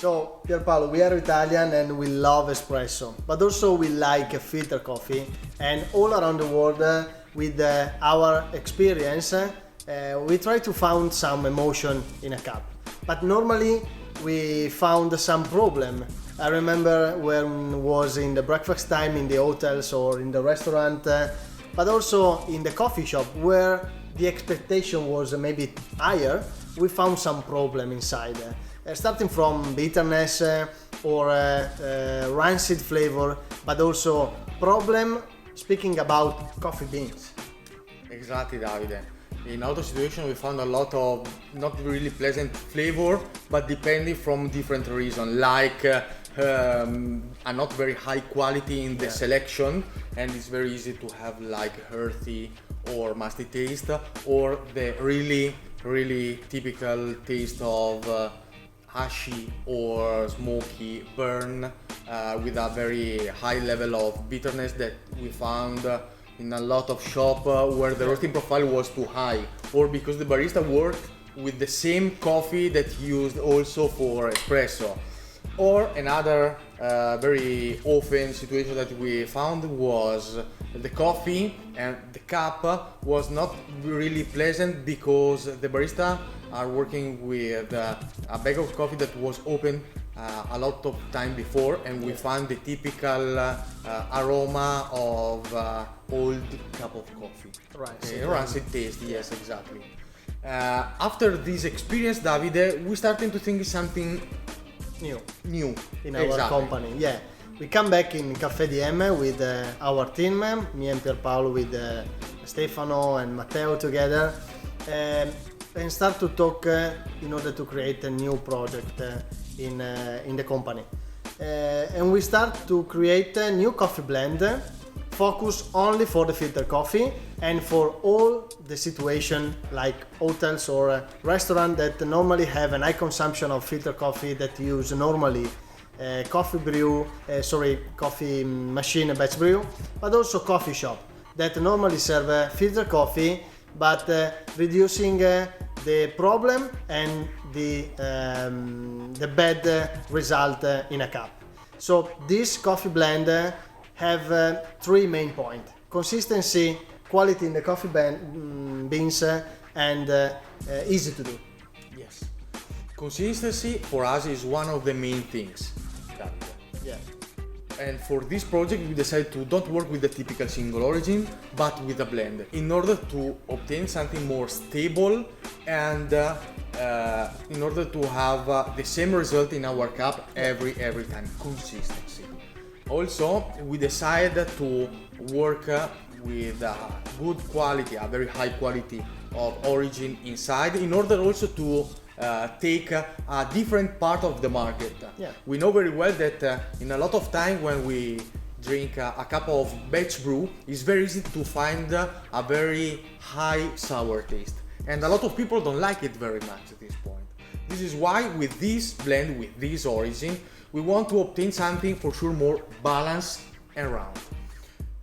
So, Pierpaolo, we are Italian and we love espresso, but also we like filter coffee. And all around the world, with our experience, we try to find some emotion in a cup. But normally we found some problem. I remember when was in the breakfast time in the hotels or in the restaurant, but also in the coffee shop where the expectation was maybe higher, we found some problem inside. Starting from bitterness or rancid flavor, but also problem speaking about coffee beans. Exactly, Davide. In other situations, we found a lot of not really pleasant flavor, but depending from different reasons, like a not very high quality in the selection, and it's very easy to have like earthy or musty taste, or the really typical taste of ashy or smoky burn with a very high level of bitterness that we found in a lot of shop where the roasting profile was too high, or because the barista worked with the same coffee that he used also for espresso. Or another very often situation that we found was the coffee and the cup was not really pleasant because the barista are working with a bag of coffee that was open a lot of time before, and we found the typical aroma of old cup of coffee. Right. Rancid taste, yes, exactly. After this experience, Davide, we started to think something new In our company. Yeah, we come back in Caffè Diemme with our team, me and Pierpaolo with Stefano and Matteo together, and start to talk in order to create a new project in the company. And we start to create a new coffee blend, focus only for the filter coffee and for all the situation like hotels or restaurant that normally have an high consumption of filter coffee that use normally coffee machine batch brew, but also coffee shop that normally serve filter coffee but reducing the problem and the bad result in a cup. So this coffee blend have three main points: consistency, quality in the coffee beans, and easy to do. Yes. Consistency for us is one of the main things. Yeah. And for this project we decided to don't work with the typical single origin but with a blend in order to obtain something more stable and in order to have the same result in our cup every time. Consistency. Also we decided to work with a good quality, a very high quality of origin inside in order also to take a different part of the market. Yeah. We know very well that in a lot of time when we drink a cup of batch brew, it's very easy to find a very high sour taste, and a lot of people don't like it very much at this point. This is why with this blend, with this origin, we want to obtain something for sure more balanced and round.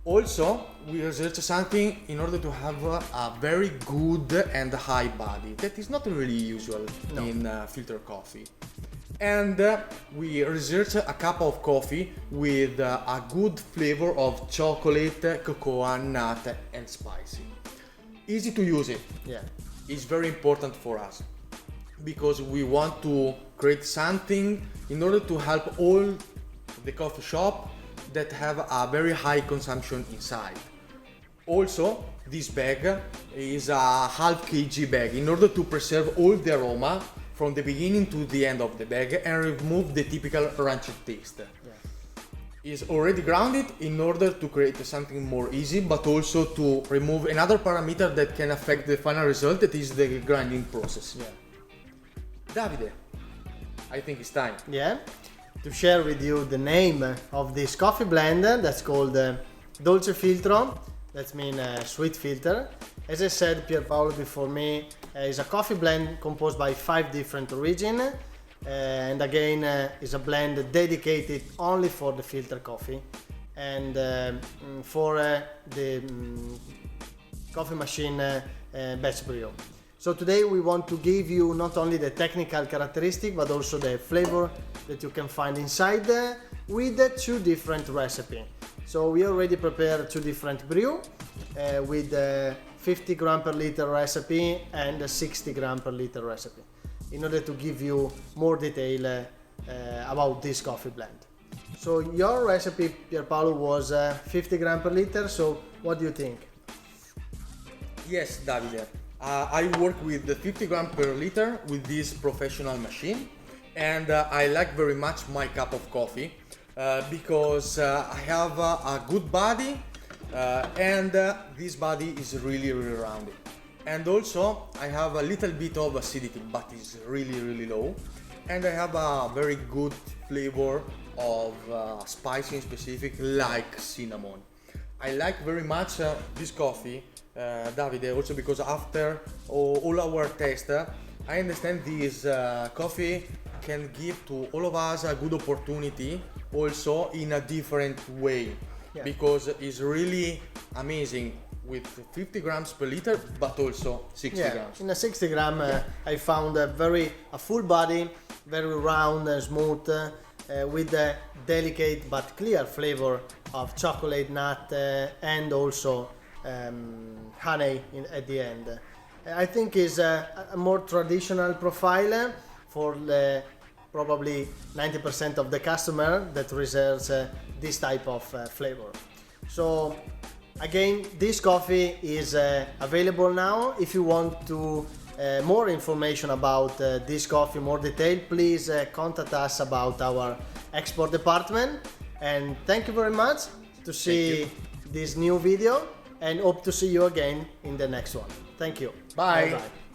Also, we researched something in order to have a very good and high body that is not really usual in filter coffee. And we researched a cup of coffee with a good flavor of chocolate, cocoa, nut and spicy. Easy to use it. Yeah. It's very important for us because we want to create something in order to help all the coffee shop that have a very high consumption inside. Also, this bag is a half kg bag in order to preserve all the aroma from the beginning to the end of the bag and remove the typical rancid taste. Yeah. Is already grounded in order to create something more easy, but also to remove another parameter that can affect the final result, that is the grinding process. Yeah. Davide, I think it's time. Yeah. To share with you the name of this coffee blend that's called Dolce Filtro. That means sweet filter. As I said, Pierpaolo before me is a coffee blend composed by 5 different origins, and again is a blend dedicated only for the filter coffee and for the coffee machine batch brew. So today we want to give you not only the technical characteristic but also the flavor that you can find inside with the two different recipes. So we already prepared two different brew with 50 gram per liter recipe and a 60 gram per liter recipe in order to give you more detail about this coffee blend. So your recipe, Pierpaolo, was 50 gram per liter, so what do you think? Yes, Davide. I work with the 50 gram per liter with this professional machine, and I like very much my cup of coffee because I have a good body and this body is really rounded. And also I have a little bit of acidity, but it's really low. And I have a very good flavor of spice in specific, like cinnamon. I like very much this coffee, Davide, also because after all our taste, I understand this coffee can give to all of us a good opportunity also in a different way, because it's really amazing with 50 grams per liter, but also 60 grams. In a 60 gram, I found a full body, very round and smooth, with a delicate but clear flavor of chocolate, nut, and also honey at the end. I think is a more traditional profile for the probably 90% of the customer that reserves this type of flavor. So again, this coffee is available now. If you want to more information about this coffee, more detail, please contact us about our export department. And thank you very much to see this new video, and hope to see you again in the next one. Thank you. Bye. Bye-bye.